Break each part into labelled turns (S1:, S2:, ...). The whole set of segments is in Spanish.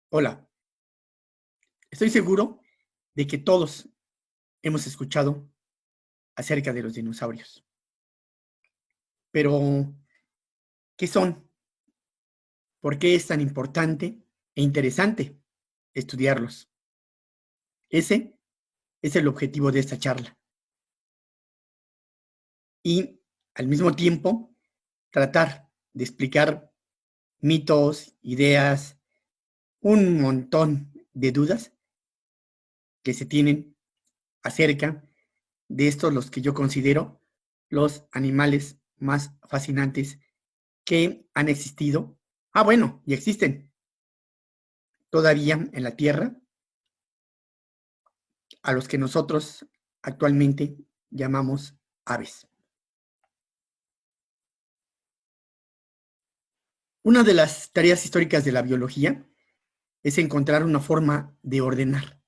S1: Hola, estoy seguro de que todos hemos escuchado acerca de los dinosaurios, pero ¿qué son? ¿Por qué es tan importante e interesante estudiarlos? Ese es el objetivo de esta charla. Y al mismo tiempo, tratar de explicar mitos, ideas, un montón de dudas que se tienen acerca de estos, los que yo considero los animales más fascinantes que han existido. Bueno, y existen todavía en la Tierra, a los que nosotros actualmente llamamos aves. Una de las tareas históricas de la biología es encontrar una forma de ordenar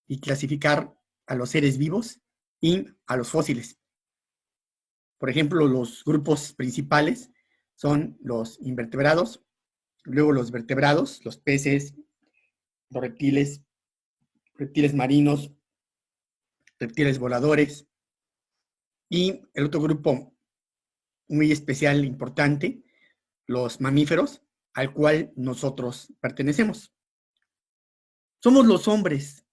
S1: y clasificar a los seres vivos y a los fósiles. Por ejemplo, los grupos principales son los invertebrados, luego los vertebrados, los peces, los reptiles marinos, reptiles voladores, y el otro grupo muy especial, importante, los mamíferos, al cual nosotros pertenecemos. Somos los hombres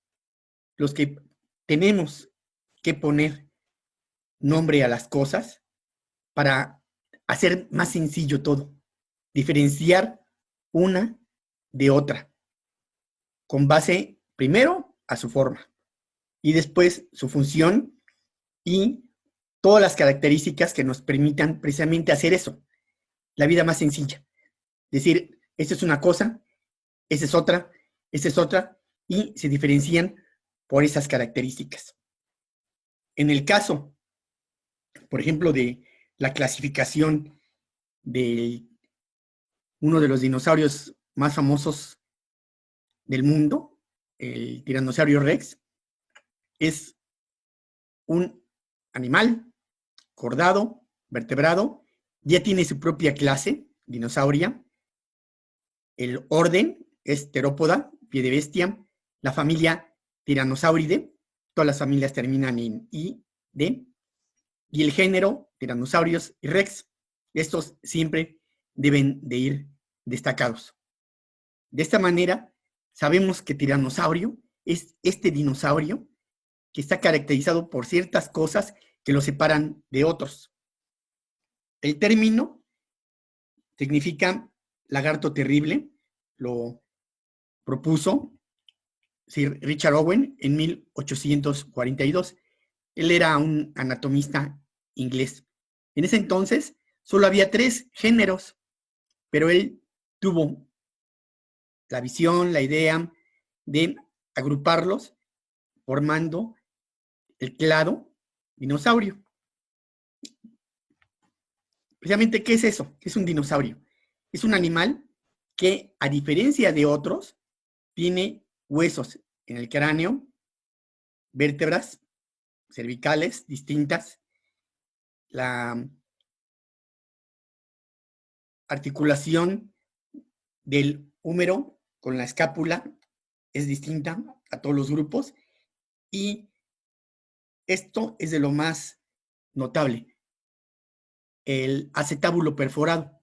S1: los que tenemos que poner nombre a las cosas para hacer más sencillo todo, diferenciar una de otra, con base primero a su forma y después su función y todas las características que nos permitan precisamente hacer eso, la vida más sencilla. Decir, esta es una cosa, esta es otra, y se diferencian por esas características. En el caso, por ejemplo, de la clasificación de uno de los dinosaurios más famosos del mundo, el Tiranosaurio Rex, es un animal cordado, vertebrado, ya tiene su propia clase dinosauria. El orden es Terópoda, pie de bestia. La familia Tyrannosauridae, todas las familias terminan en I-D. Y el género Tyrannosaurus y Rex. Estos siempre deben de ir destacados. De esta manera, sabemos que tiranosaurio es este dinosaurio que está caracterizado por ciertas cosas que lo separan de otros. El término significa lagarto terrible, lo propuso Sir Richard Owen en 1842. Él era un anatomista inglés. En ese entonces solo había 3 géneros, pero él tuvo la visión, la idea de agruparlos formando el clado dinosaurio. Precisamente, ¿qué es eso? ¿Qué es un dinosaurio? Es un animal que, a diferencia de otros, tiene huesos en el cráneo, vértebras cervicales distintas, la articulación del húmero con la escápula es distinta a todos los grupos, y esto es de lo más notable, el acetábulo perforado.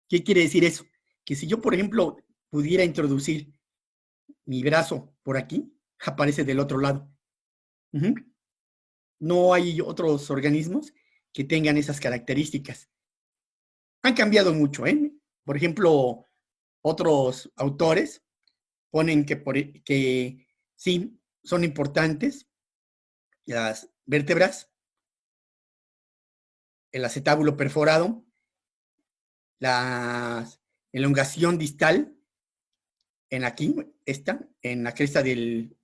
S1: ¿Qué quiere decir eso? Que si yo, por ejemplo, pudiera introducir mi brazo por aquí, aparece del otro lado. No hay otros organismos que tengan esas características. Han cambiado mucho, ¿eh? Por ejemplo, otros autores ponen que sí, son importantes las vértebras, el acetábulo perforado, la elongación distal, en aquí, en la cresta del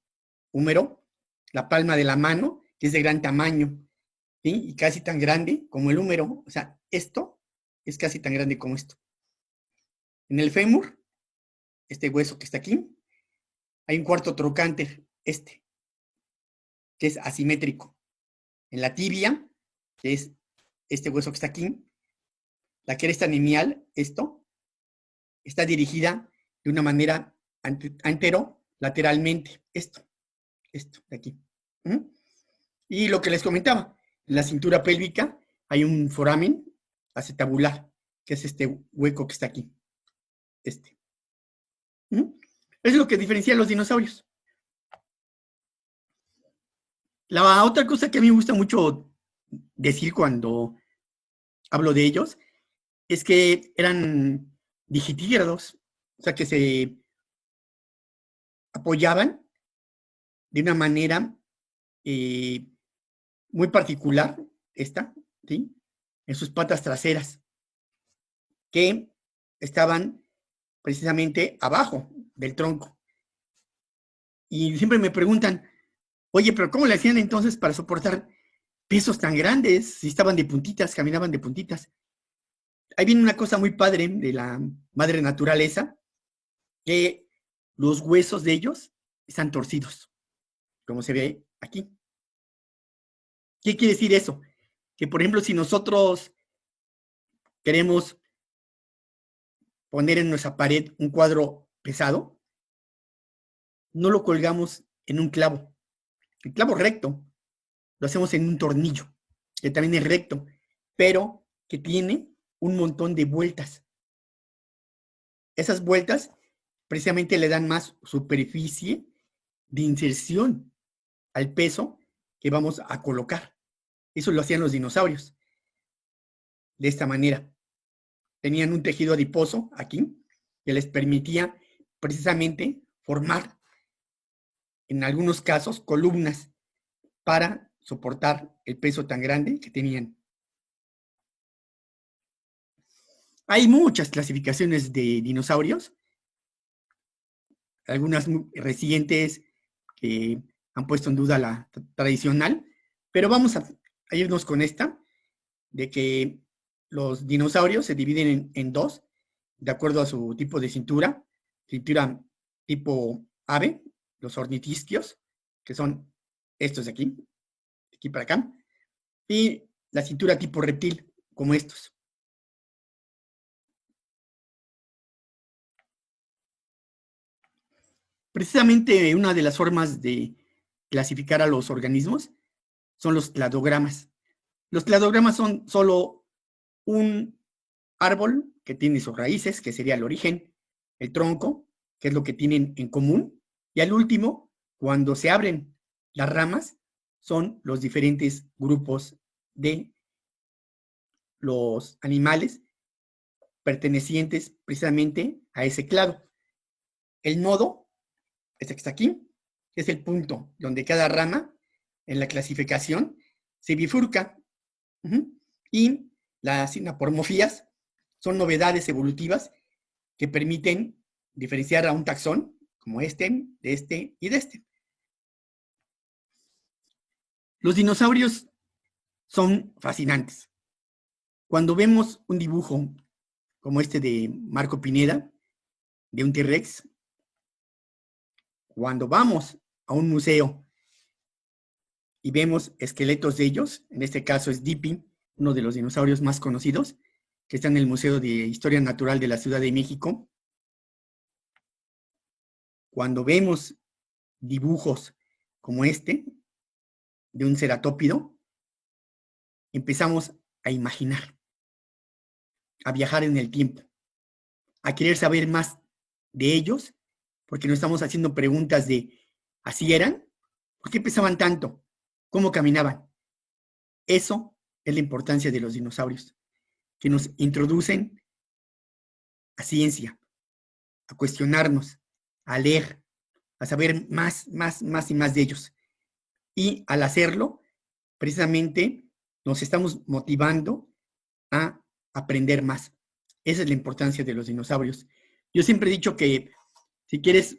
S1: húmero, la palma de la mano, que es de gran tamaño, ¿sí? Y casi tan grande como el húmero. O sea, esto es casi tan grande como esto. En el fémur, este hueso que está aquí, hay un cuarto trocánter, que es asimétrico. En la tibia, que es este hueso que está aquí, la cresta nemial, está dirigida de una manera anterolateralmente. Esto de aquí. Y lo que les comentaba, en la cintura pélvica hay un foramen acetabular, que es este hueco que está aquí. Es lo que diferencia a los dinosaurios. La otra cosa que a mí me gusta mucho decir cuando hablo de ellos es que eran digitígrados, o sea, que se apoyaban de una manera muy particular, ¿sí? En sus patas traseras, que estaban precisamente abajo del tronco. Y siempre me preguntan, oye, pero ¿cómo le hacían entonces para soportar pesos tan grandes? Si estaban de puntitas, caminaban de puntitas. Ahí viene una cosa muy padre de la madre naturaleza, que los huesos de ellos están torcidos, como se ve aquí. ¿Qué quiere decir eso? Que, por ejemplo, si nosotros queremos poner en nuestra pared un cuadro pesado, no lo colgamos en un clavo. El clavo recto lo hacemos en un tornillo, que también es recto, pero que tiene un montón de vueltas. Esas vueltas precisamente le dan más superficie de inserción al peso que vamos a colocar. Eso lo hacían los dinosaurios. De esta manera. Tenían un tejido adiposo aquí que les permitía precisamente formar, en algunos casos, columnas para soportar el peso tan grande que tenían. Hay muchas clasificaciones de dinosaurios, algunas recientes que han puesto en duda la tradicional, pero vamos a irnos con esta, de que los dinosaurios se dividen en dos, de acuerdo a su tipo de cintura tipo ave, los ornitisquios, que son estos de aquí para acá, y la cintura tipo reptil, como estos. Precisamente una de las formas de clasificar a los organismos son los cladogramas. Los cladogramas son solo un árbol que tiene sus raíces, que sería el origen, el tronco, que es lo que tienen en común, y al último, cuando se abren las ramas, son los diferentes grupos de los animales pertenecientes precisamente a ese clado. El nodo, este que está aquí, es el punto donde cada rama en la clasificación se bifurca. Y las sinapomorfías son novedades evolutivas que permiten diferenciar a un taxón como este, de este y de este. Los dinosaurios son fascinantes. Cuando vemos un dibujo como este de Marco Pineda, de un T-Rex, cuando vamos a un museo y vemos esqueletos de ellos, en este caso es Dippy, uno de los dinosaurios más conocidos, que está en el Museo de Historia Natural de la Ciudad de México. Cuando vemos dibujos como este, de un ceratópido, empezamos a imaginar, a viajar en el tiempo, a querer saber más de ellos, porque nos estamos haciendo preguntas de, ¿así eran? ¿Por qué pesaban tanto? ¿Cómo caminaban? Eso es la importancia de los dinosaurios, que nos introducen a ciencia, a cuestionarnos, a leer, a saber más y más de ellos. Y al hacerlo, precisamente nos estamos motivando a aprender más. Esa es la importancia de los dinosaurios. Yo siempre he dicho que si quieres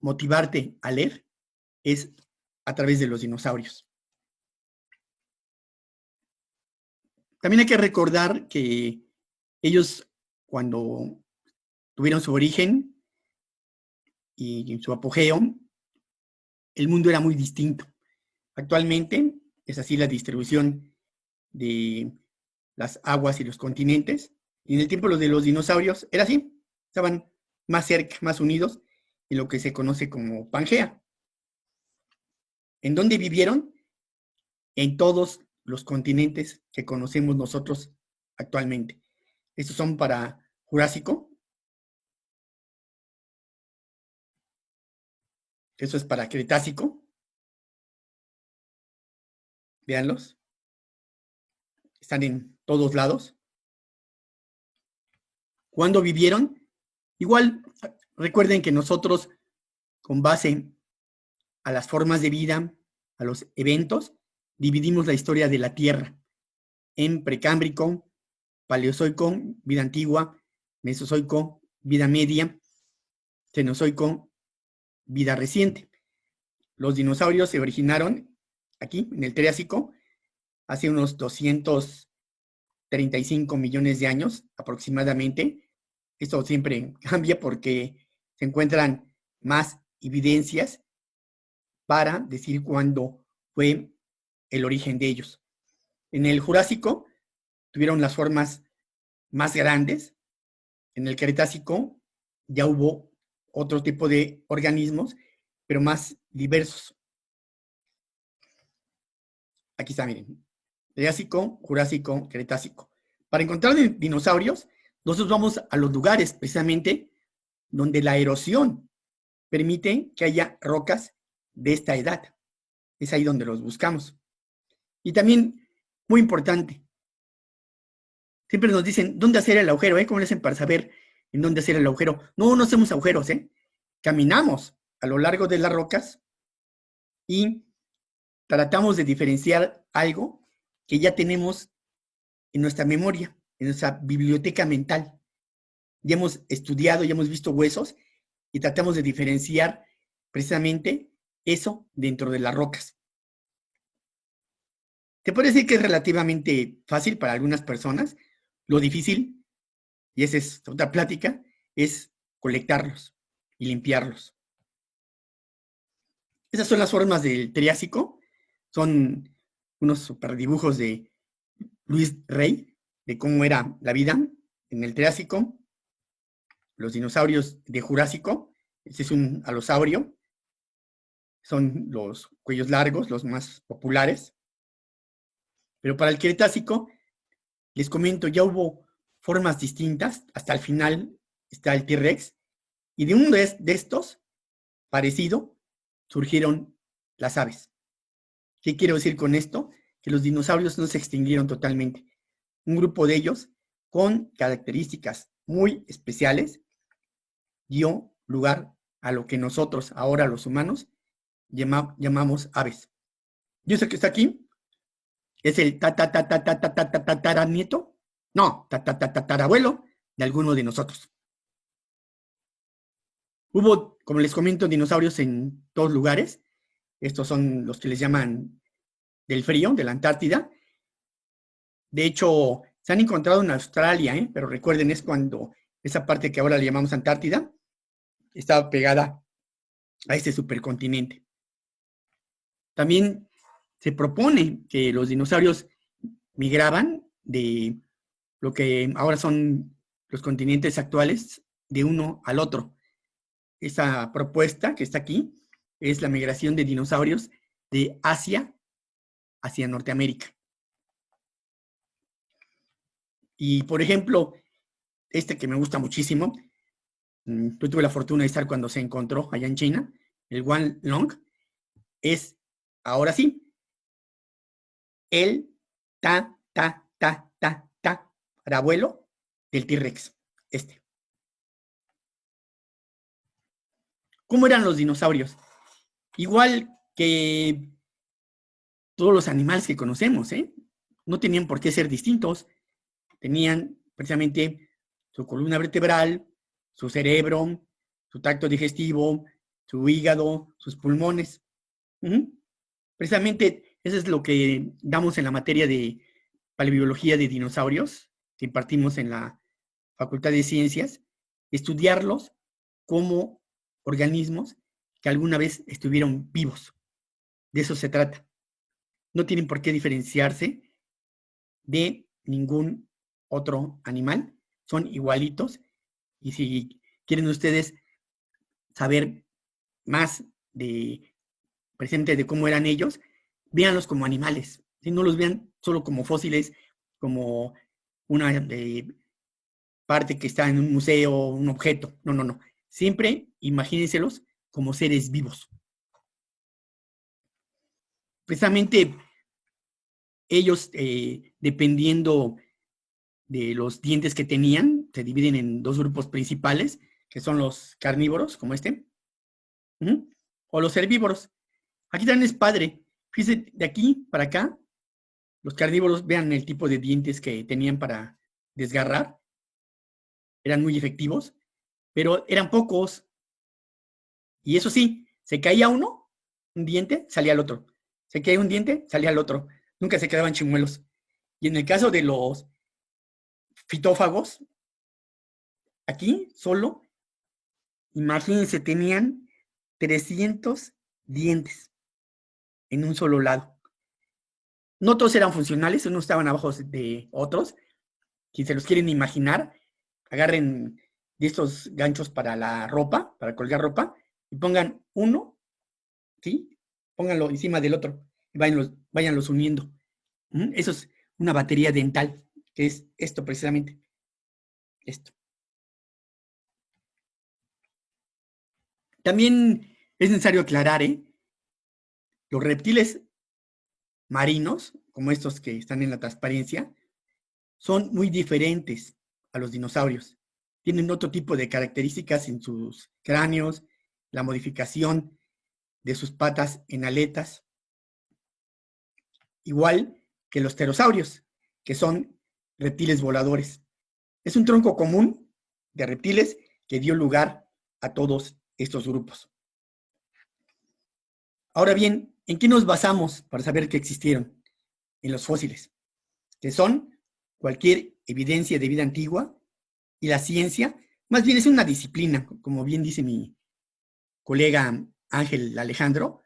S1: motivarte a leer, es a través de los dinosaurios. También hay que recordar que ellos, cuando tuvieron su origen y su apogeo, el mundo era muy distinto. Actualmente es así la distribución de las aguas y los continentes. Y en el tiempo de los dinosaurios era así. Estaban más cerca, más unidos, en lo que se conoce como Pangea. ¿En dónde vivieron? En todos los continentes que conocemos nosotros actualmente. Estos son para Jurásico. Eso es para Cretácico. Véanlos. Están en todos lados. ¿Cuándo vivieron? Igual, recuerden que nosotros, con base a las formas de vida, a los eventos, dividimos la historia de la Tierra en precámbrico, paleozoico, vida antigua, mesozoico, vida media, cenozoico, vida reciente. Los dinosaurios se originaron aquí, en el Triásico, hace unos 235 millones de años aproximadamente. Esto siempre cambia porque se encuentran más evidencias para decir cuándo fue el origen de ellos. En el Jurásico tuvieron las formas más grandes. En el Cretácico ya hubo otro tipo de organismos, pero más diversos. Aquí está, miren. Triásico, Jurásico, Cretácico. Para encontrar dinosaurios, nosotros vamos a los lugares precisamente donde la erosión permite que haya rocas de esta edad. Es ahí donde los buscamos. Y también, muy importante, siempre nos dicen, ¿dónde hacer el agujero? ¿Cómo le hacen para saber en dónde hacer el agujero? No, no hacemos agujeros, Caminamos a lo largo de las rocas y tratamos de diferenciar algo que ya tenemos en nuestra memoria, en nuestra biblioteca mental. Ya hemos estudiado, ya hemos visto huesos y tratamos de diferenciar precisamente eso dentro de las rocas. Te puede decir que es relativamente fácil para algunas personas. Lo difícil, y esa es otra plática, es colectarlos y limpiarlos. Esas son las formas del Triásico. Son unos super dibujos de Luis Rey, de cómo era la vida en el Triásico. Los dinosaurios de Jurásico, este es un alosaurio, son los cuellos largos, los más populares. Pero para el Cretácico, les comento, ya hubo formas distintas, hasta el final está el T-Rex, y de uno de estos, parecido, surgieron las aves. ¿Qué quiero decir con esto? Que los dinosaurios no se extinguieron totalmente. Un grupo de ellos, con características muy especiales, dio lugar a lo que nosotros, ahora los humanos, llamamos aves. ¿Y ese que está aquí? ¿Es el tataranieto? No, tatarabuelo de alguno de nosotros. Hubo, como les comento, dinosaurios en todos lugares. Estos son los que les llaman del frío, de la Antártida. De hecho, se han encontrado en Australia, pero recuerden, es cuando esa parte que ahora le llamamos Antártida estaba pegada a este supercontinente. También se propone que los dinosaurios migraban de lo que ahora son los continentes actuales de uno al otro. Esta propuesta que está aquí es la migración de dinosaurios de Asia hacia Norteamérica. Y, por ejemplo, este que me gusta muchísimo, yo tuve la fortuna de estar cuando se encontró allá en China, el Wanlong, es, ahora sí, el abuelo del T-Rex, este. ¿Cómo eran los dinosaurios? Igual que todos los animales que conocemos, no tenían por qué ser distintos. Tenían precisamente su columna vertebral, su cerebro, su tracto digestivo, su hígado, sus pulmones. Precisamente eso es lo que damos en la materia de paleobiología de dinosaurios, que impartimos en la Facultad de Ciencias, estudiarlos como organismos que alguna vez estuvieron vivos. De eso se trata. No tienen por qué diferenciarse de ningún otro animal. Son igualitos. Y si quieren ustedes saber más precisamente de cómo eran ellos, véanlos como animales, ¿sí? No los vean solo como fósiles, como una parte que está en un museo, un objeto. No, no, no. Siempre imagínenselos como seres vivos. Precisamente ellos, dependiendo de los dientes que tenían, se dividen en dos grupos principales, que son los carnívoros, como este, o los herbívoros. Aquí también es padre. Fíjense, de aquí para acá, los carnívoros, vean el tipo de dientes que tenían para desgarrar. Eran muy efectivos, pero eran pocos. Y eso sí, se caía uno, un diente, salía el otro. Se caía un diente, salía el otro. Nunca se quedaban chimuelos. Y en el caso de los fitófagos, aquí solo, imagínense, tenían 300 dientes en un solo lado. No todos eran funcionales, unos estaban abajo de otros. Si se los quieren imaginar, agarren de estos ganchos para la ropa, para colgar ropa, y pongan uno, ¿sí? Pónganlo encima del otro y váyanlos uniendo. Eso es una batería dental, que es esto precisamente. Esto. También es necesario aclarar, los reptiles marinos, como estos que están en la transparencia, son muy diferentes a los dinosaurios. Tienen otro tipo de características en sus cráneos, la modificación de sus patas en aletas, igual que los pterosaurios, que son reptiles voladores. Es un tronco común de reptiles que dio lugar a todos estos grupos. Ahora bien, ¿en qué nos basamos para saber que existieron? En los fósiles, que son cualquier evidencia de vida antigua, y la ciencia, más bien es una disciplina, como bien dice mi colega Ángel Alejandro.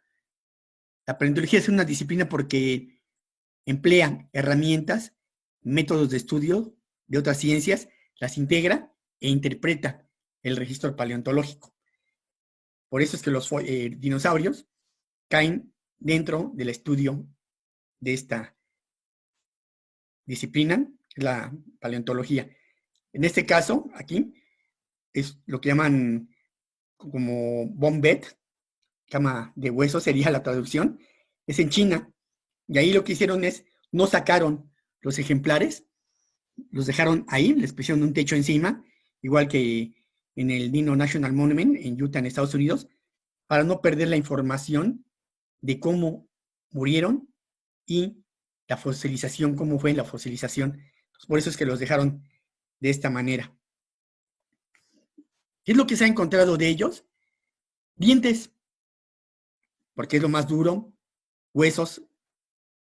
S1: La paleontología es una disciplina porque emplea herramientas, métodos de estudio de otras ciencias, las integra e interpreta el registro paleontológico. Por eso es que los dinosaurios caen dentro del estudio de esta disciplina, la paleontología. En este caso, aquí, es lo que llaman como bombet, cama de hueso sería la traducción, es en China. Y ahí lo que hicieron es, no sacaron los ejemplares, los dejaron ahí, les pusieron un techo encima, igual que en el Dino National Monument en Utah, en Estados Unidos, para no perder la información de cómo murieron y la fosilización, cómo fue la fosilización. Entonces, por eso es que los dejaron de esta manera. ¿Qué es lo que se ha encontrado de ellos? Dientes, porque es lo más duro, huesos,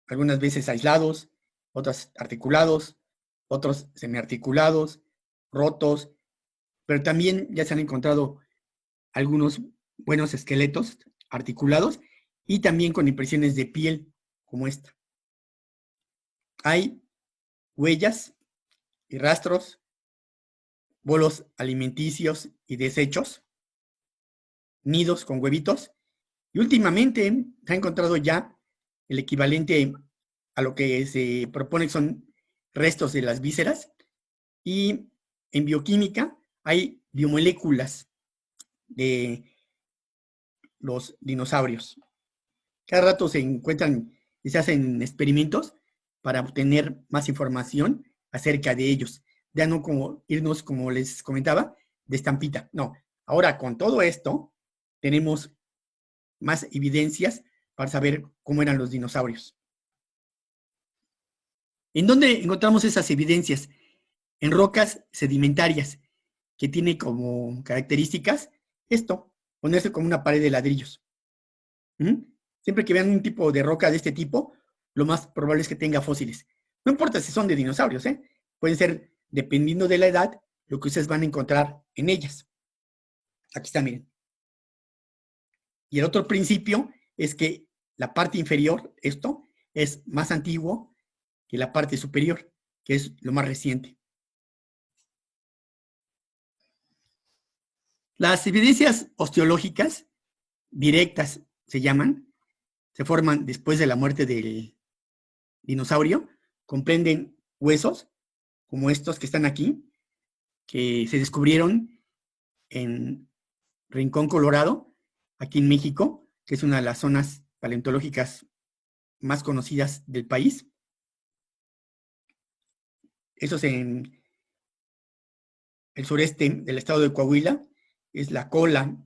S1: algunas veces aislados, otras articulados, otros semiarticulados, rotos, pero también ya se han encontrado algunos buenos esqueletos articulados y también con impresiones de piel como esta. Hay huellas y rastros, bolos alimenticios y desechos, nidos con huevitos, y últimamente se ha encontrado ya el equivalente a lo que se propone que son restos de las vísceras, y en bioquímica hay biomoléculas de los dinosaurios. Cada rato se encuentran y se hacen experimentos para obtener más información acerca de ellos. Ya no como irnos, como les comentaba, de estampita. No, ahora con todo esto tenemos más evidencias para saber cómo eran los dinosaurios. ¿En dónde encontramos esas evidencias? En rocas sedimentarias, que tiene como características esto, ponerse como una pared de ladrillos. Siempre que vean un tipo de roca de este tipo, lo más probable es que tenga fósiles. No importa si son de dinosaurios, pueden ser, dependiendo de la edad, lo que ustedes van a encontrar en ellas. Aquí está, miren. Y el otro principio es que la parte inferior, esto, es más antiguo que la parte superior, que es lo más reciente. Las evidencias osteológicas directas se llaman, se forman después de la muerte del dinosaurio, comprenden huesos como estos que están aquí, que se descubrieron en Rincón, Colorado, aquí en México, que es una de las zonas paleontológicas más conocidas del país. Eso es en el sureste del estado de Coahuila, es la cola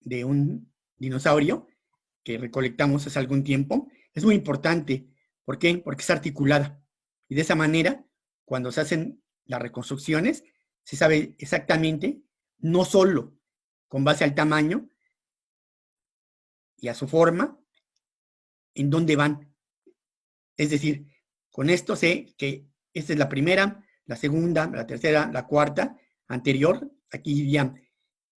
S1: de un dinosaurio que recolectamos hace algún tiempo. Es muy importante. ¿Por qué? Porque es articulada. Y de esa manera, cuando se hacen las reconstrucciones, se sabe exactamente, no solo con base al tamaño y a su forma, en dónde van. Es decir, con esto sé que esta es la primera, la segunda, la tercera, la cuarta, anterior, aquí iría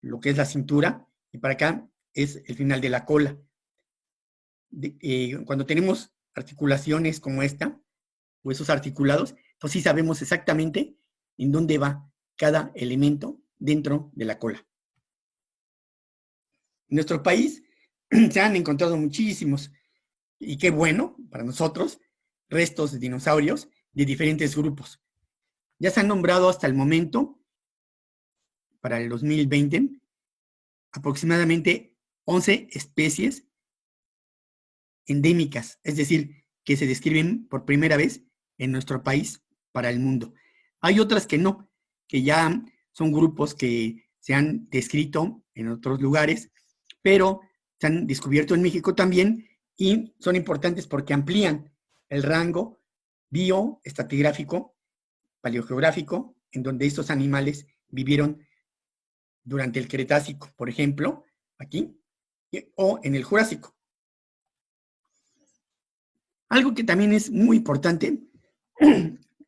S1: lo que es la cintura, y para acá es el final de la cola. Cuando tenemos articulaciones como esta, huesos articulados, entonces sí sabemos exactamente en dónde va cada elemento dentro de la cola. En nuestro país se han encontrado muchísimos, y qué bueno para nosotros, restos de dinosaurios de diferentes grupos. Ya se han nombrado hasta el momento, para el 2020, aproximadamente 11 especies endémicas, es decir, que se describen por primera vez en nuestro país para el mundo. Hay otras que no, que ya son grupos que se han descrito en otros lugares, pero se han descubierto en México también y son importantes porque amplían el rango bioestratigráfico, paleogeográfico, en donde estos animales vivieron durante el Cretácico, por ejemplo, aquí, o en el Jurásico. Algo que también es muy importante,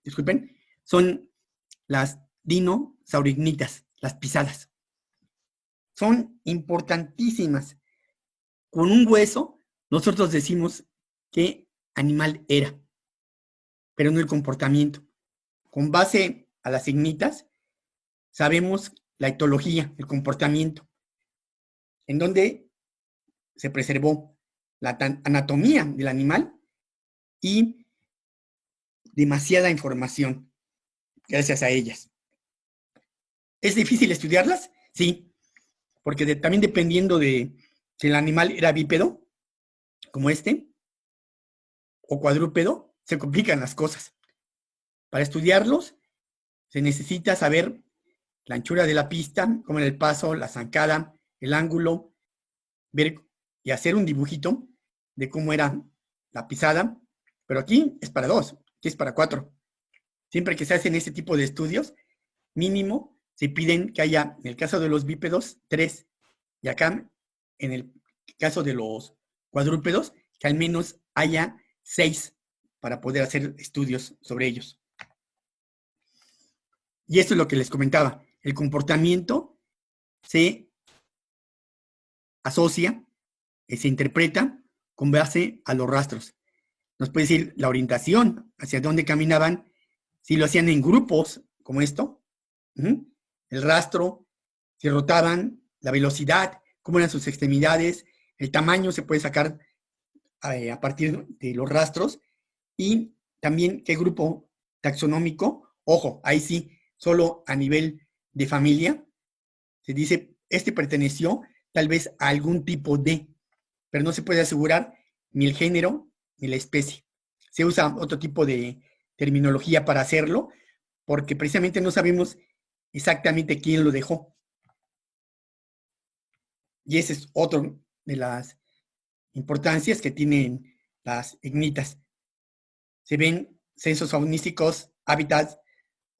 S1: disculpen, son las dinosaurignitas, las pisadas. Son importantísimas. Con un hueso, nosotros decimos qué animal era, pero no el comportamiento. Con base a las ignitas, sabemos la etología, el comportamiento, en donde se preservó la anatomía del animal y demasiada información gracias a ellas. ¿Es difícil estudiarlas? Sí, porque también dependiendo de si el animal era bípedo, como este, o cuadrúpedo, se complican las cosas. Para estudiarlos, se necesita saber la anchura de la pista, cómo era el paso, la zancada, el ángulo, ver y hacer un dibujito de cómo era la pisada, pero aquí es para 2, aquí es para 4. Siempre que se hacen este tipo de estudios, mínimo se piden que haya, en el caso de los bípedos, 3, y acá, en el caso de los cuadrúpedos, que al menos haya 6 para poder hacer estudios sobre ellos. Y esto es lo que les comentaba, el comportamiento se asocia, se interpreta con base a los rastros. Nos puede decir la orientación, hacia dónde caminaban, si lo hacían en grupos, como esto, el rastro, si rotaban, la velocidad, cómo eran sus extremidades, el tamaño se puede sacar a partir de los rastros, y también qué grupo taxonómico, ojo, ahí sí, solo a nivel de familia, se dice, este perteneció tal vez a algún tipo de, pero no se puede asegurar ni el género ni la especie. Se usa otro tipo de terminología para hacerlo, porque precisamente no sabemos exactamente quién lo dejó. Y ese es otro de las importancias que tienen las ignitas. Se ven censos faunísticos, hábitats,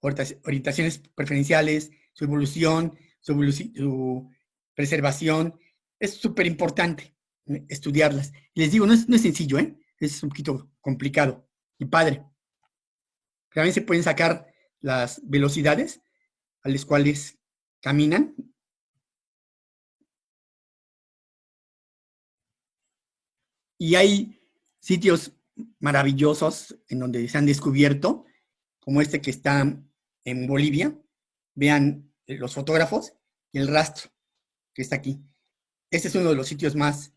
S1: orientaciones preferenciales, su evolución, su preservación. Es súper importante estudiarlas. Y les digo, no es sencillo, es un poquito complicado y padre. También se pueden sacar las velocidades a las cuales caminan. Y hay sitios maravillosos en donde se han descubierto, como este que está en Bolivia. Vean los fotógrafos y el rastro. que está aquí. Este es uno de los sitios más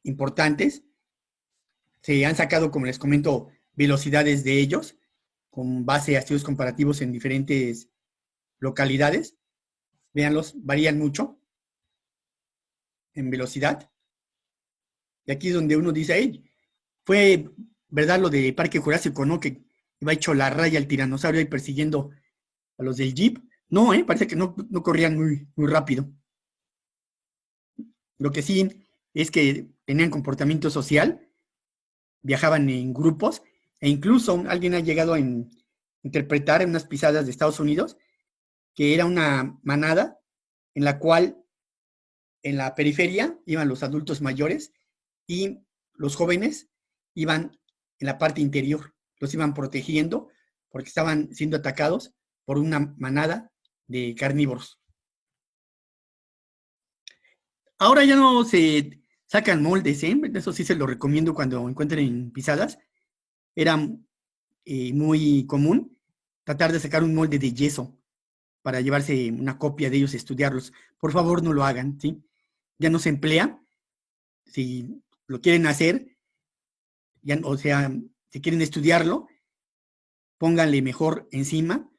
S1: importantes. Se han sacado, como les comento, velocidades de ellos, con base a estudios comparativos en diferentes localidades. Véanlos, varían mucho en velocidad. Y aquí es donde uno dice, hey, fue verdad lo de Parque Jurásico, ¿no? Que iba hecho la raya el tiranosaurio ahí persiguiendo a los del Jeep. No, parece que no corrían muy rápido. Lo que sí es que tenían comportamiento social, viajaban en grupos, e incluso alguien ha llegado a interpretar en unas pisadas de Estados Unidos que era una manada en la cual en la periferia iban los adultos mayores y los jóvenes iban en la parte interior, los iban protegiendo porque estaban siendo atacados por una manada de carnívoros. Ahora ya no se sacan moldes, eso sí se lo recomiendo cuando encuentren pisadas. Era muy común tratar de sacar un molde de yeso para llevarse una copia de ellos y estudiarlos. Por favor, no lo hagan, ¿sí? Ya no se emplea. Si lo quieren hacer, ya, o sea, si quieren estudiarlo, pónganle mejor encima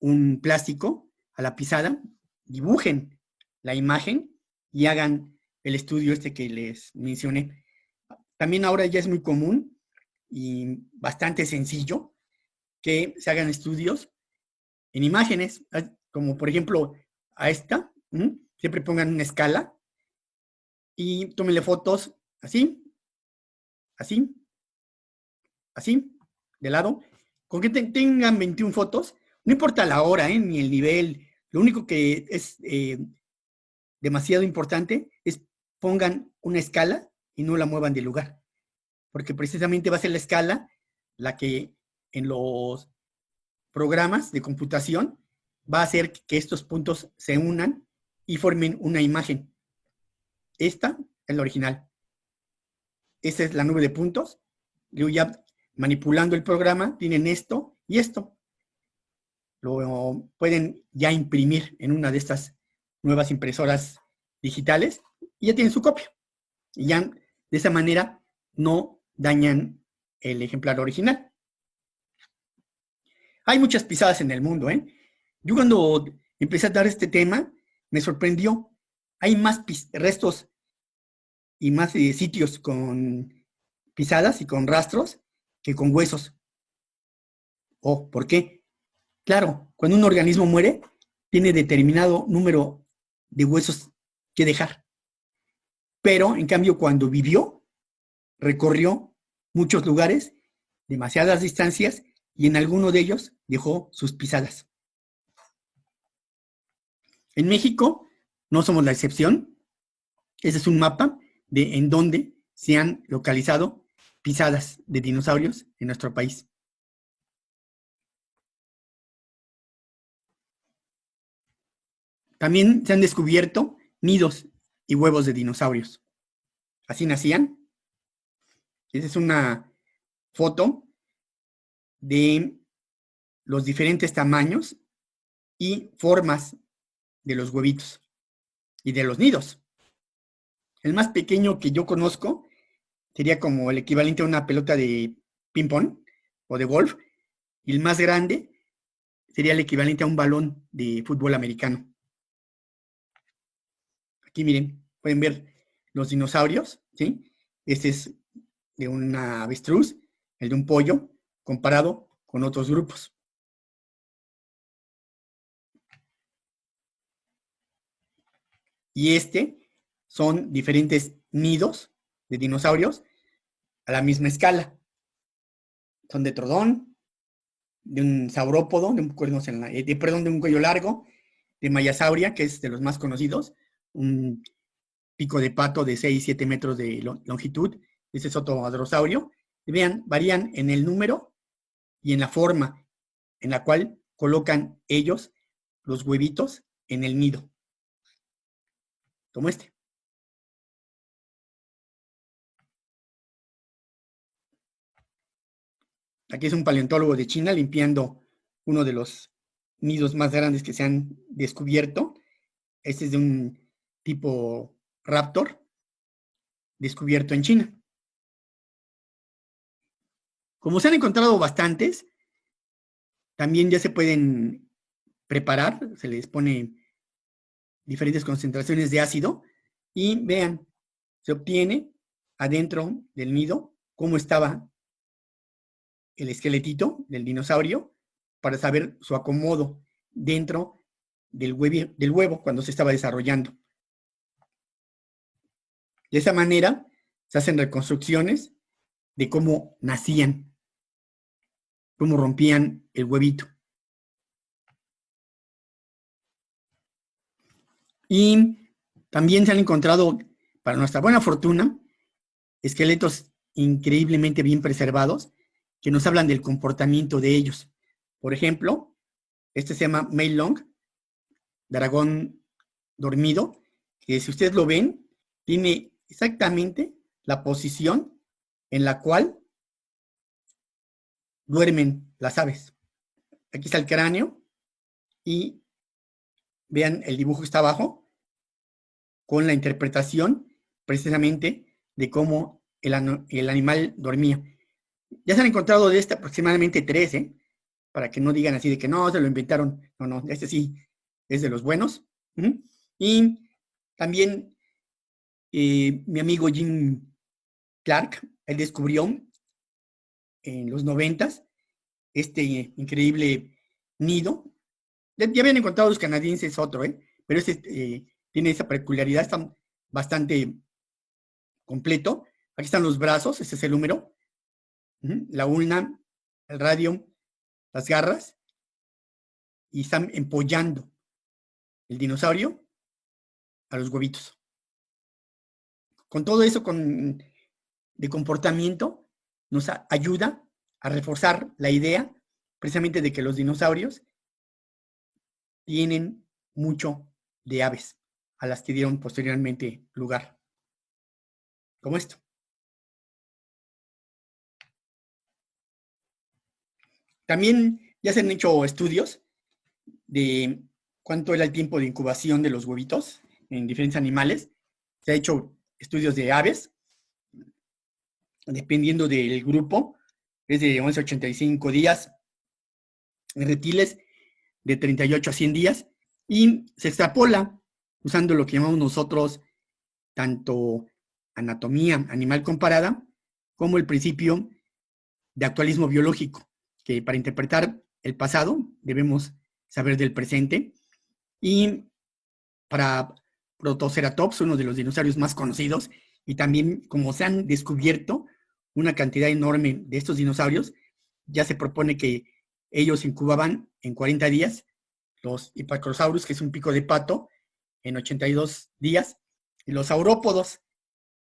S1: un plástico a la pisada, dibujen la imagen y hagan el estudio este que les mencioné. También ahora ya es muy común y bastante sencillo que se hagan estudios en imágenes, como por ejemplo a esta, siempre pongan una escala y tómenle fotos así, así, así, de lado, con que tengan 21 fotos, no importa la hora, ni el nivel, lo único que es demasiado importante es pongan una escala y no la muevan de lugar, porque precisamente va a ser la escala la que en los programas de computación va a hacer que estos puntos se unan y formen una imagen. Esta es la original. Esta es la nube de puntos. Yo ya manipulando el programa tienen esto y esto. Lo pueden ya imprimir en una de estas nuevas impresoras digitales y ya tienen su copia. Y ya de esa manera no dañan el ejemplar original. Hay muchas pisadas en el mundo, Yo cuando empecé a dar este tema, me sorprendió. Hay más restos y más sitios con pisadas y con rastros que con huesos. Oh, ¿por qué? Claro, cuando un organismo muere, tiene determinado número de huesos que dejar. Pero, en cambio, cuando vivió, recorrió muchos lugares, demasiadas distancias, y en alguno de ellos dejó sus pisadas. En México no somos la excepción. Ese es un mapa de en dónde se han localizado pisadas de dinosaurios en nuestro país. También se han descubierto nidos y huevos de dinosaurios. Así nacían. Esa es una foto de los diferentes tamaños y formas de los huevitos y de los nidos. El más pequeño que yo conozco sería como el equivalente a una pelota de ping-pong o de golf, y el más grande sería el equivalente a un balón de fútbol americano. Aquí miren, pueden ver los dinosaurios, ¿sí? Este es de una avestruz, el de un pollo, comparado con otros grupos. Y son diferentes nidos de dinosaurios a la misma escala. Son de trodón, de un saurópodo, de un cuello largo, de Mayasauria, que es de los más conocidos, un pico de pato de 6-7 metros de longitud. Ese es otro hadrosaurio. Y vean, varían en el número y en la forma en la cual colocan ellos los huevitos en el nido. Como este. Aquí es un paleontólogo de China limpiando uno de los nidos más grandes que se han descubierto. Este es de un tipo raptor, descubierto en China. Como se han encontrado bastantes, también ya se pueden preparar, se les pone diferentes concentraciones de ácido y vean, se obtiene adentro del nido cómo estaba el esqueletito del dinosaurio para saber su acomodo dentro del huevo cuando se estaba desarrollando. De esa manera se hacen reconstrucciones de cómo nacían, cómo rompían el huevito. Y también se han encontrado, para nuestra buena fortuna, esqueletos increíblemente bien preservados que nos hablan del comportamiento de ellos. Por ejemplo, este se llama Mei Long, dragón dormido, que si ustedes lo ven, tiene exactamente la posición en la cual duermen las aves. Aquí está el cráneo y vean el dibujo que está abajo con la interpretación precisamente de cómo el animal dormía. Ya se han encontrado de este aproximadamente 13, para que no digan así de que no, se lo inventaron. No, no, este sí es de los buenos. Y también mi amigo Jim Clark, él descubrió en los 90s este increíble nido. Ya habían encontrado los canadienses otro, pero este tiene esa peculiaridad, está bastante completo. Aquí están los brazos, este es el húmero, la ulna, el radio, las garras, y están empollando el dinosaurio a los huevitos. Con todo eso de comportamiento, nos ayuda a reforzar la idea precisamente de que los dinosaurios tienen mucho de aves, a las que dieron posteriormente lugar, como esto. También ya se han hecho estudios de cuánto era el tiempo de incubación de los huevitos en diferentes animales. Se ha hecho estudios de aves, dependiendo del grupo, es de 11 a 85 días, en reptiles de 38 a 100 días, y se extrapola usando lo que llamamos nosotros tanto anatomía animal comparada como el principio de actualismo biológico, que para interpretar el pasado debemos saber del presente. Y para Protoceratops, uno de los dinosaurios más conocidos, y también como se han descubierto una cantidad enorme de estos dinosaurios, ya se propone que ellos incubaban en 40 días, los Hypacrosaurus, que es un pico de pato, en 82 días, y los saurópodos,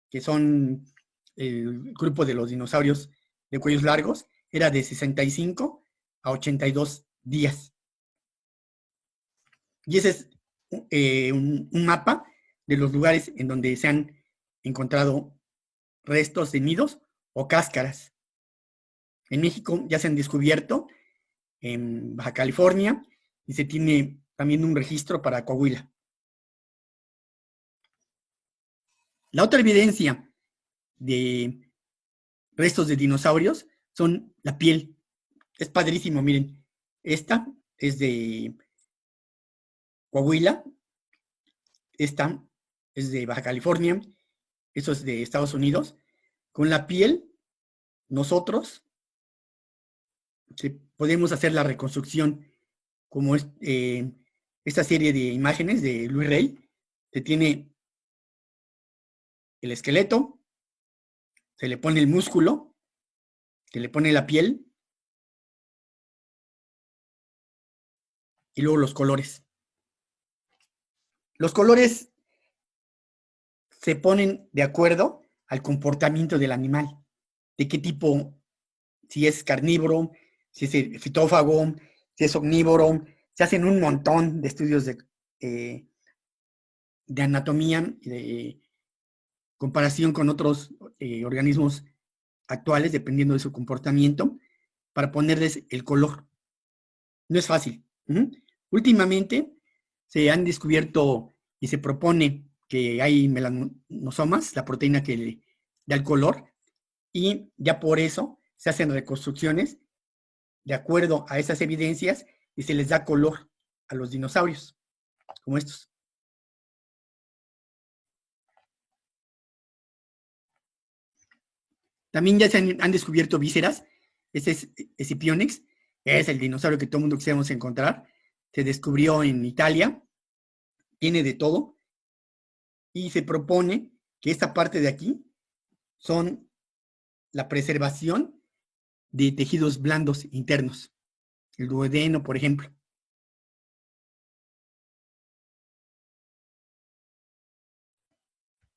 S1: que son el grupo de los dinosaurios de cuellos largos, era de 65 a 82 días. Y ese es un mapa de los lugares en donde se han encontrado restos de nidos o cáscaras. En México ya se han descubierto, en Baja California, y se tiene también un registro para Coahuila. La otra evidencia de restos de dinosaurios son la piel. Es padrísimo, miren. Esta es de Coahuila, esta es de Baja California, eso es de Estados Unidos. Con la piel, nosotros podemos hacer la reconstrucción, como es esta serie de imágenes de Luis Rey. Se tiene el esqueleto, se le pone el músculo, se le pone la piel y luego los colores. Los colores se ponen de acuerdo al comportamiento del animal, de qué tipo, si es carnívoro, si es fitófago, si es omnívoro. Se hacen un montón de estudios de anatomía, de comparación con otros organismos actuales, dependiendo de su comportamiento, para ponerles el color. No es fácil. Últimamente se han descubierto y se propone que hay melanosomas, la proteína que le da el color, y ya por eso se hacen reconstrucciones de acuerdo a esas evidencias y se les da color a los dinosaurios, como estos. También ya se han descubierto vísceras. Este es Escipionix, es el dinosaurio que todo el mundo quisiéramos encontrar. Se descubrió en Italia, tiene de todo, y se propone que esta parte de aquí son la preservación de tejidos blandos internos, el duodeno, por ejemplo.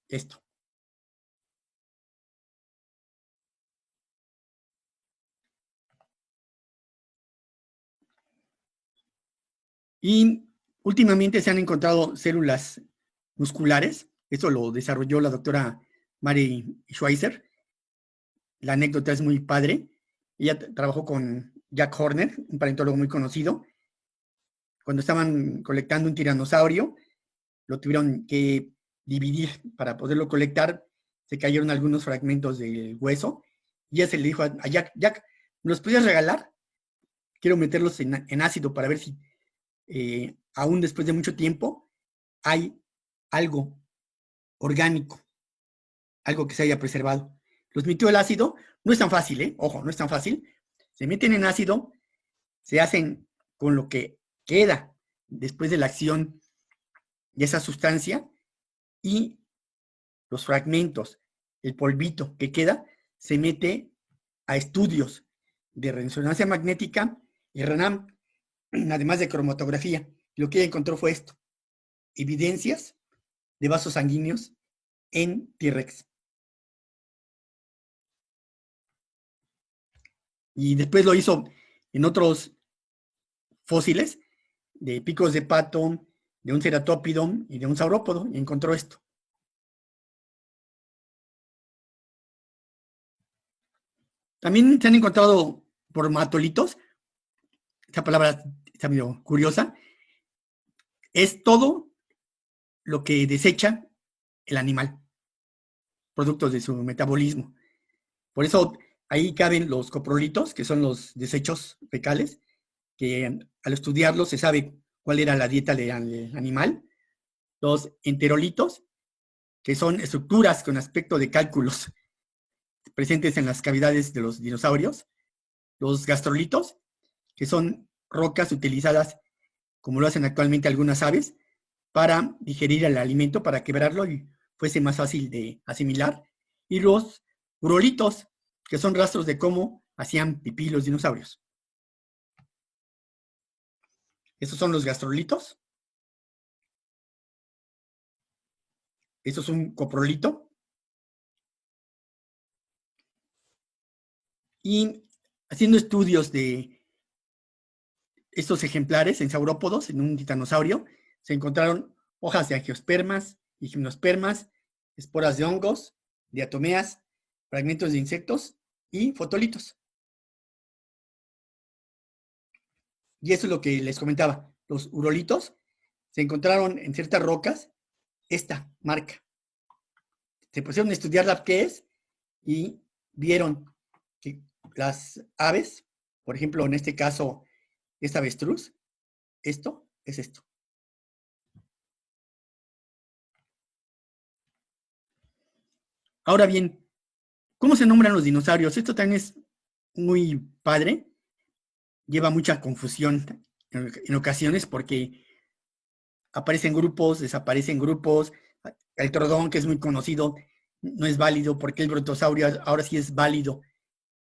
S1: Esto. Y últimamente se han encontrado células musculares. Esto lo desarrolló la doctora Mary Schweitzer. La anécdota es muy padre. Ella trabajó con Jack Horner, un paleontólogo muy conocido. Cuando estaban colectando un tiranosaurio, lo tuvieron que dividir para poderlo colectar. Se cayeron algunos fragmentos del hueso. Y ella se le dijo a Jack, Jack, ¿me los podías regalar? Quiero meterlos en ácido para ver si aún después de mucho tiempo hay algo orgánico, algo que se haya preservado. Los metió el ácido, no es tan fácil, ojo, no es tan fácil. Se meten en ácido, se hacen con lo que queda después de la acción de esa sustancia y los fragmentos, el polvito que queda, se mete a estudios de resonancia magnética y RANAM, además de cromatografía. Lo que ella encontró fue esto, evidencias de vasos sanguíneos en T-Rex. Y después lo hizo en otros fósiles de picos de pato, de un ceratópido y de un saurópodo, y encontró esto. También se han encontrado bromatolitos. Esta palabra está medio curiosa. Es todo lo que desecha el animal, productos de su metabolismo. Por eso ahí caben los coprolitos, que son los desechos fecales, que al estudiarlos se sabe cuál era la dieta del animal. Los enterolitos, que son estructuras con aspecto de cálculos presentes en las cavidades de los dinosaurios. Los gastrolitos, que son rocas utilizadas, como lo hacen actualmente algunas aves, para digerir el alimento, para quebrarlo y fuese más fácil de asimilar. Y los urolitos, que son rastros de cómo hacían pipí los dinosaurios. Estos son los gastrolitos. Esto es un coprolito. Y haciendo estudios de estos ejemplares en saurópodos, en un titanosaurio, se encontraron hojas de angiospermas y gimnospermas, esporas de hongos, diatomeas, fragmentos de insectos y fotolitos. Y eso es lo que les comentaba. Los urolitos se encontraron en ciertas rocas esta marca. Se pusieron a estudiar qué es y vieron que las aves, por ejemplo, en este caso, esta avestruz, esto es esto. Ahora bien, ¿cómo se nombran los dinosaurios? Esto también es muy padre, lleva mucha confusión en ocasiones porque aparecen grupos, desaparecen grupos. El trodón, que es muy conocido, no es válido porque el brontosaurio ahora sí es válido.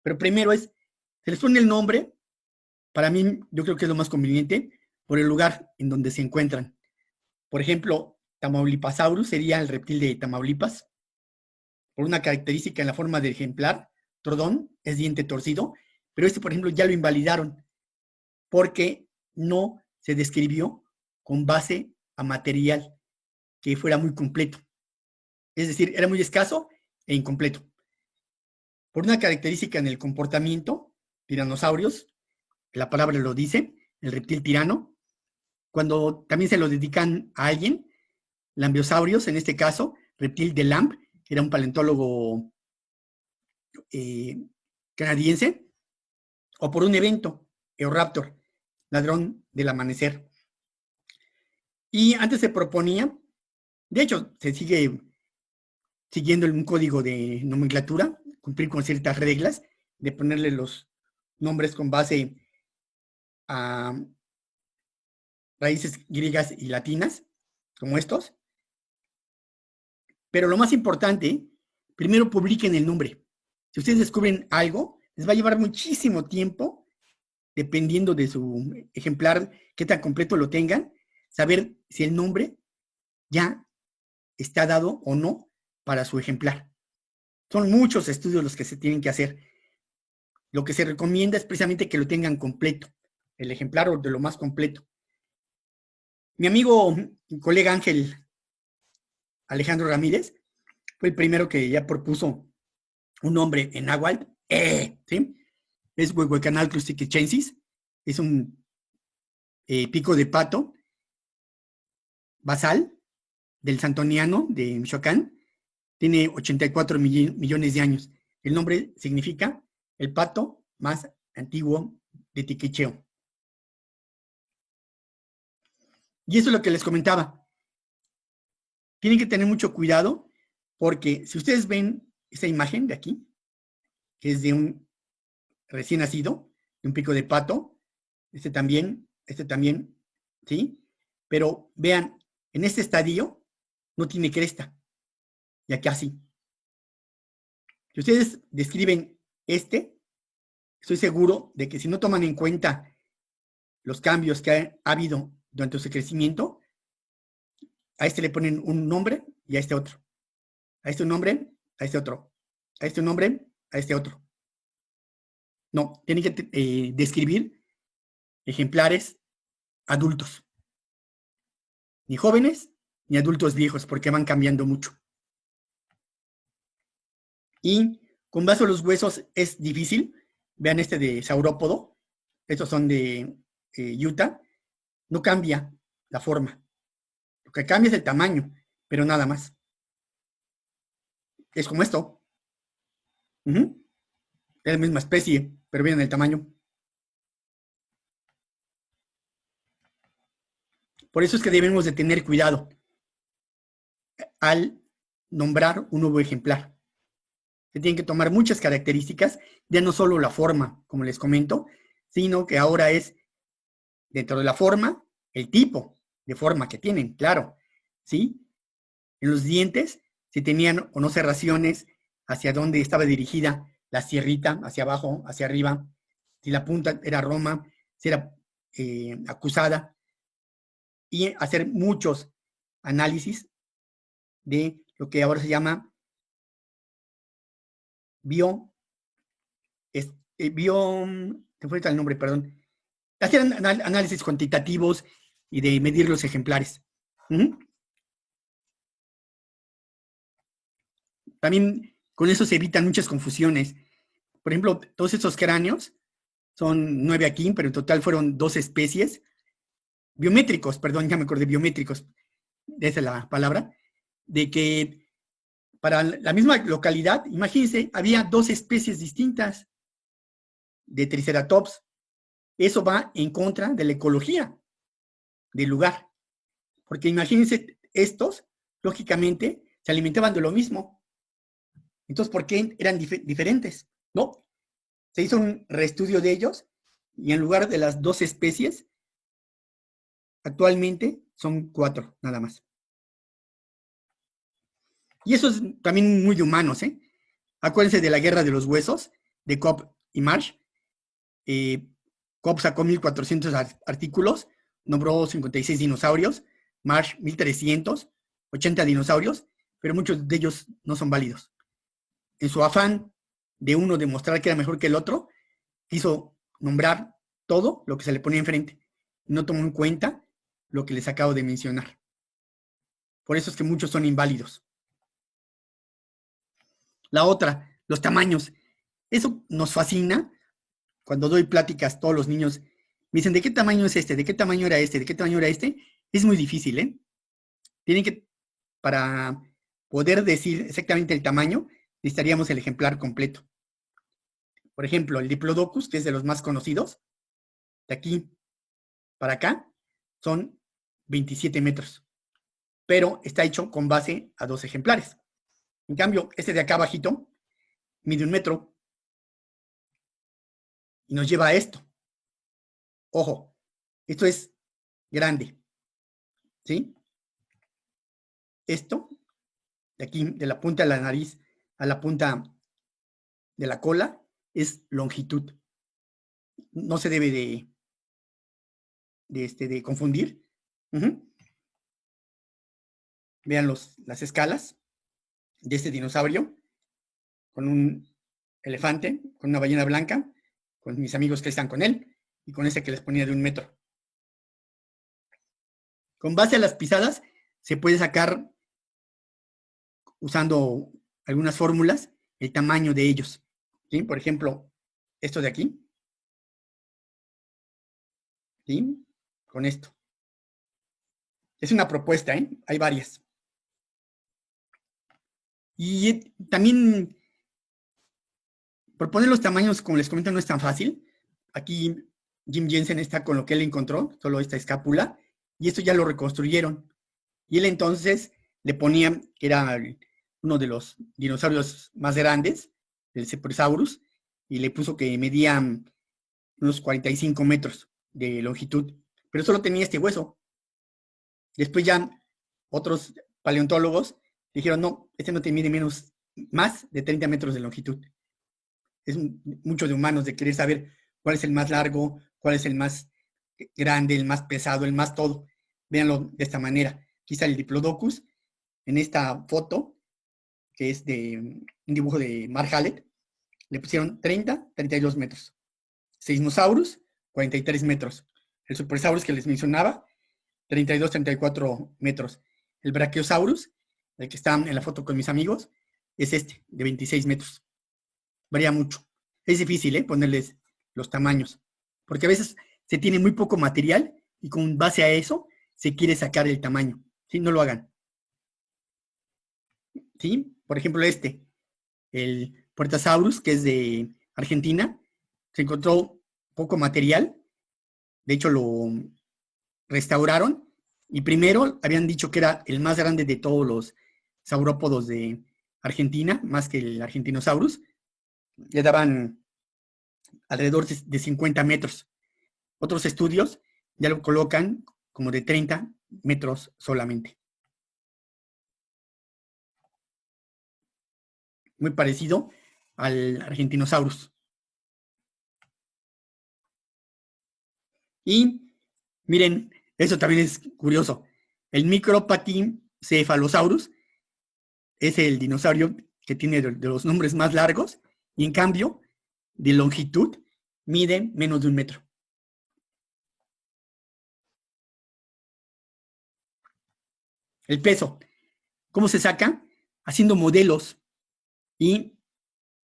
S1: Pero primero se les pone el nombre, para mí yo creo que es lo más conveniente, por el lugar en donde se encuentran. Por ejemplo, Tamaulipasaurus sería el reptil de Tamaulipas, por una característica en la forma del ejemplar. Trodón es diente torcido, pero por ejemplo, ya lo invalidaron porque no se describió con base a material que fuera muy completo. Es decir, era muy escaso e incompleto. Por una característica en el comportamiento, tiranosaurios, la palabra lo dice, el reptil tirano, cuando también se lo dedican a alguien, Lambiosaurios, en este caso, reptil de Lamb, que era un paleontólogo canadiense, o por un evento, Eoraptor, ladrón del amanecer. Y antes se proponía, de hecho, se sigue siguiendo un código de nomenclatura, cumplir con ciertas reglas, de ponerle los nombres con base a raíces griegas y latinas, como estos. Pero lo más importante, primero publiquen el nombre. Si ustedes descubren algo, les va a llevar muchísimo tiempo, dependiendo de su ejemplar, qué tan completo lo tengan, saber si el nombre ya está dado o no para su ejemplar. Son muchos estudios los que se tienen que hacer. Lo que se recomienda es precisamente que lo tengan completo, el ejemplar o de lo más completo. Mi amigo y colega Ángel Alejandro Ramírez fue el primero que ya propuso un nombre en náhuatl, ¿sí? Es Huehuecanalclus tiquichensis, es un pico de pato basal del Santoniano de Michoacán, tiene 84 millones de años. El nombre significa el pato más antiguo de Tiquicheo. Y eso es lo que les comentaba. Tienen que tener mucho cuidado porque si ustedes ven esta imagen de aquí, que es de un recién nacido, de un pico de pato, este también, ¿sí? Pero vean, en este estadio no tiene cresta, y acá sí. Si ustedes describen estoy seguro de que si no toman en cuenta los cambios que ha habido durante su crecimiento, a este le ponen un nombre y a este otro. A este un nombre, a este otro. A este un nombre, a este otro. No, tienen que describir ejemplares adultos. Ni jóvenes, ni adultos viejos, porque van cambiando mucho. Y con base a los huesos es difícil. Vean este de saurópodo. Estos son de Utah. No cambia la forma. Lo que cambia es el tamaño, pero nada más. Es como esto. Es la misma especie, pero miren el tamaño. Por eso es que debemos de tener cuidado al nombrar un nuevo ejemplar. Se tienen que tomar muchas características, ya no solo la forma, como les comento, sino que ahora es, dentro de la forma, el tipo de forma que tienen, claro, ¿sí? En los dientes, si tenían o no serraciones, hacia dónde estaba dirigida la sierrita, hacia abajo, hacia arriba, si la punta era roma, si era acusada, y hacer muchos análisis de lo que ahora se llama te fue el nombre, perdón. Hacer análisis cuantitativos y de medir los ejemplares. También con eso se evitan muchas confusiones. Por ejemplo, todos estos cráneos, son 9 aquí, pero en total fueron 2 especies. Biométricos, perdón, ya me acordé, biométricos, esa es la palabra, de que para la misma localidad, imagínense, había 2 especies distintas de Triceratops. Eso va en contra de la ecología del lugar. Porque imagínense, estos, lógicamente, se alimentaban de lo mismo. Entonces, ¿por qué eran diferentes? ¿No? Se hizo un reestudio de ellos y en lugar de las 2 especies, actualmente son 4 nada más. Y eso es también muy de humanos, ¿eh? Acuérdense de la guerra de los huesos, de Cobb y Marsh. Cobb sacó 1400 artículos, nombró 56 dinosaurios, Marsh 1300, 80 dinosaurios, pero muchos de ellos no son válidos. En su afán de uno demostrar que era mejor que el otro, quiso nombrar todo lo que se le ponía enfrente. No tomó en cuenta lo que les acabo de mencionar. Por eso es que muchos son inválidos. La otra, los tamaños. Eso nos fascina. Cuando doy pláticas, todos los niños me dicen, ¿de qué tamaño es este? ¿De qué tamaño era este? ¿De qué tamaño era este? Es muy difícil, ¿eh? Tienen que para poder decir exactamente el tamaño, necesitaríamos el ejemplar completo. Por ejemplo, el Diplodocus, que es de los más conocidos, de aquí para acá, son 27 metros, pero está hecho con base a 2 ejemplares. En cambio, este de acá abajito mide 1 metro y nos lleva a esto. Ojo, esto es grande, ¿sí? Esto, de aquí, de la punta de la nariz a la punta de la cola, es longitud. No se debe de confundir. Vean las escalas de este dinosaurio con un elefante, con una ballena blanca, con mis amigos que están con él, y con ese que les ponía de 1 metro. Con base a las pisadas, se puede sacar, usando algunas fórmulas, el tamaño de ellos. ¿Sí? Por ejemplo, esto de aquí. ¿Sí? Con esto. Es una propuesta, ¿eh? Hay varias. Y también proponer los tamaños, como les comento, no es tan fácil. Aquí Jim Jensen está con lo que él encontró, solo esta escápula, y esto ya lo reconstruyeron. Y él entonces le ponía, que era uno de los dinosaurios más grandes, el Cephalosaurus, y le puso que medía unos 45 metros de longitud, pero solo tenía este hueso. Después ya otros paleontólogos dijeron, no, este no te mide más de 30 metros de longitud. Es mucho de humanos de querer saber cuál es el más largo, cuál es el más grande, el más pesado, el más todo. Véanlo de esta manera. Aquí está el Diplodocus, en esta foto, que es de un dibujo de Mark Hallett, le pusieron 32 metros. Seismosaurus, 43 metros. El Supersaurus que les mencionaba, 34 metros. El Brachiosaurus, el que está en la foto con mis amigos, es este, de 26 metros. Varía mucho. Es difícil, ponerles los tamaños, porque a veces se tiene muy poco material y con base a eso se quiere sacar el tamaño. ¿Sí? No lo hagan. ¿Sí? Por ejemplo, el Puertasaurus, que es de Argentina, se encontró poco material, de hecho lo restauraron, y primero habían dicho que era el más grande de todos los saurópodos de Argentina, más que el Argentinosaurus, le daban alrededor de 50 metros. Otros estudios ya lo colocan como de 30 metros solamente. Muy parecido al Argentinosaurus. Y miren, eso también es curioso. El Micropachycephalosaurus es el dinosaurio que tiene de los nombres más largos y en cambio de longitud mide menos de 1 metro. El peso, ¿cómo se saca? Haciendo modelos y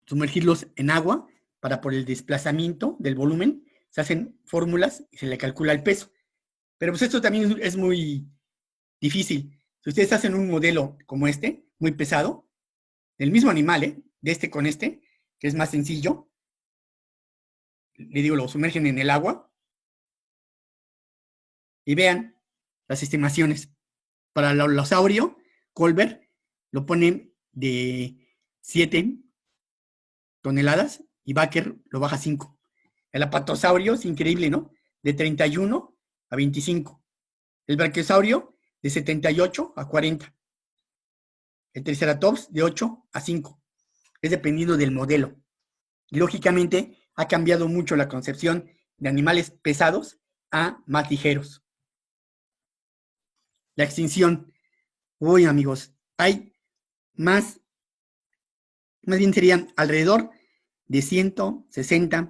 S1: sumergirlos en agua para por el desplazamiento del volumen se hacen fórmulas y se le calcula el peso. Pero pues esto también es muy difícil. Si ustedes hacen un modelo como este, muy pesado, del mismo animal, de este con este, que es más sencillo, le digo, lo sumergen en el agua y vean las estimaciones. Para el alosaurio, Colbert lo ponen de 7 toneladas y Baker lo baja a 5. El apatosaurio es increíble, ¿no? De 31 a 25. El brachiosaurio de 78 a 40. El triceratops de 8 a 5. Es dependiendo del modelo. Y lógicamente ha cambiado mucho la concepción de animales pesados a más ligeros. La extinción. Uy, amigos, hay más bien serían alrededor de 160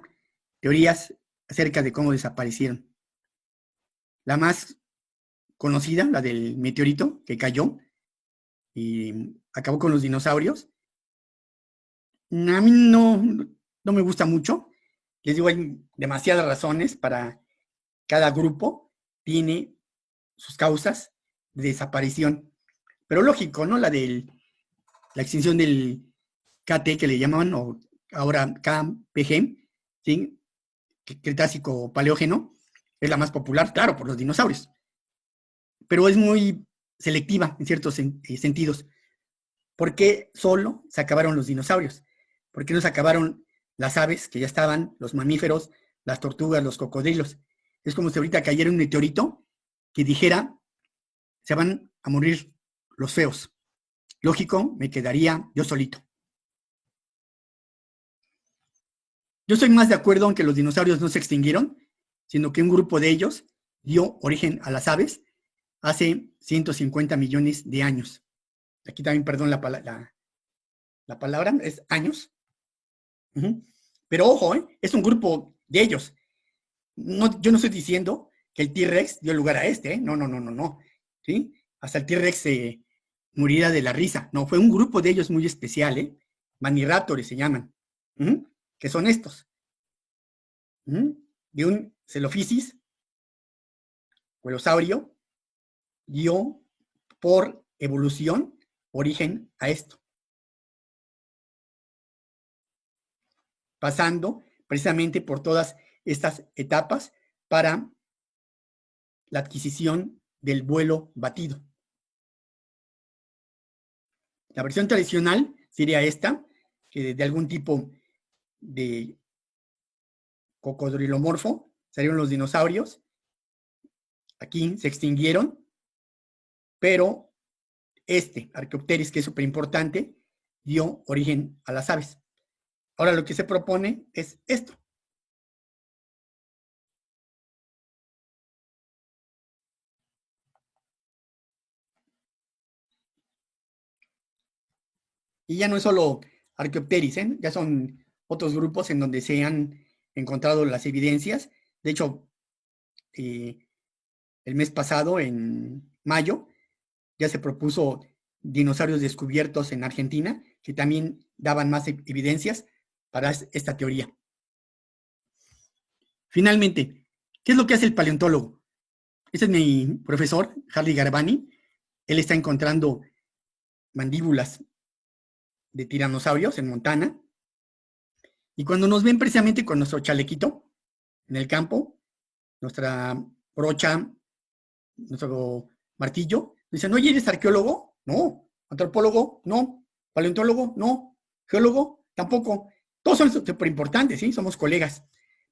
S1: teorías acerca de cómo desaparecieron. La más conocida, la del meteorito que cayó y acabó con los dinosaurios. A mí no me gusta mucho. Les digo, hay demasiadas razones para cada grupo, tiene sus causas de desaparición. pero lógico, ¿no? La extinción del KT que le llamaban, o ahora KPG, ¿sí? Cretácico Paleógeno, es la más popular, claro, por los dinosaurios, pero es muy selectiva en ciertos sentidos. ¿Por qué solo se acabaron los dinosaurios? ¿Por qué no se acabaron las aves que ya estaban, los mamíferos, las tortugas, los cocodrilos? Es como si ahorita cayera un meteorito que dijera, se van a morir los feos. Lógico, me quedaría yo solito. Yo estoy más de acuerdo en que los dinosaurios no se extinguieron, sino que un grupo de ellos dio origen a las aves hace 150 millones de años. Aquí también, perdón, la palabra es años. Pero ojo, es un grupo de ellos. No, yo no estoy diciendo que el T-Rex dio lugar a este, no, no, no, no, no. ¿Sí? Hasta el T-Rex se muriera de la risa. No, fue un grupo de ellos muy especial, ¿eh? Maniraptores se llaman, que son estos. De un Celophysis, huelosaurio, dio por evolución origen a esto. Pasando precisamente por todas estas etapas para la adquisición del vuelo batido. La versión tradicional sería esta, que de algún tipo de cocodrilomorfo salieron los dinosaurios. Aquí se extinguieron, pero este Archaeopteryx, que es súper importante, dio origen a las aves. Ahora lo que se propone es esto. Y ya no es solo Archaeopteryx, ya son otros grupos en donde se han encontrado las evidencias. De hecho, el mes pasado, en mayo, ya se propuso dinosaurios descubiertos en Argentina, que también daban más evidencias para esta teoría. Finalmente, ¿qué es lo que hace el paleontólogo? Este es mi profesor, Harry Garbani. Él está encontrando mandíbulas de tiranosaurios en Montana. Y cuando nos ven precisamente con nuestro chalequito en el campo, nuestra brocha, nuestro martillo, dicen, oye, ¿eres arqueólogo? No. ¿Antropólogo? No. ¿Paleontólogo? No. ¿Geólogo? Tampoco. Todos son súper importantes, ¿sí? Somos colegas.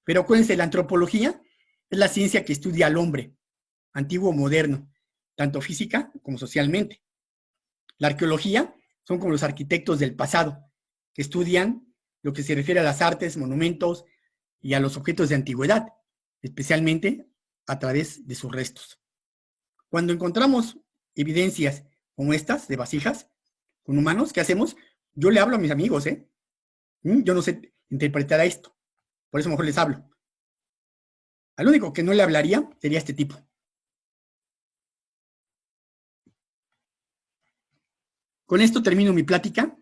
S1: Pero acuérdense, la antropología es la ciencia que estudia al hombre, antiguo o moderno, tanto física como socialmente. La arqueología son como los arquitectos del pasado, que estudian lo que se refiere a las artes, monumentos y a los objetos de antigüedad, especialmente a través de sus restos. Cuando encontramos evidencias como estas de vasijas con humanos, ¿qué hacemos? Yo le hablo a mis amigos, yo no sé interpretar esto, por eso mejor les hablo. Al único que no le hablaría sería este tipo. Con esto termino mi plática,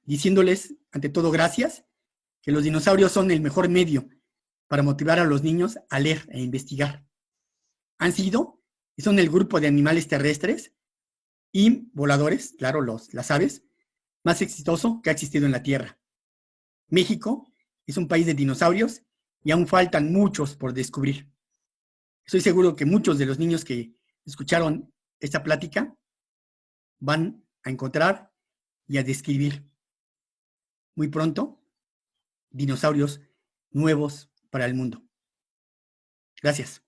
S1: diciéndoles, ante todo, gracias, que los dinosaurios son el mejor medio para motivar a los niños a leer e investigar. Han sido y son el grupo de animales terrestres y voladores, claro, las aves, más exitoso que ha existido en la Tierra. México es un país de dinosaurios y aún faltan muchos por descubrir. Estoy seguro que muchos de los niños que escucharon esta plática van a encontrar y a describir muy pronto dinosaurios nuevos para el mundo. Gracias.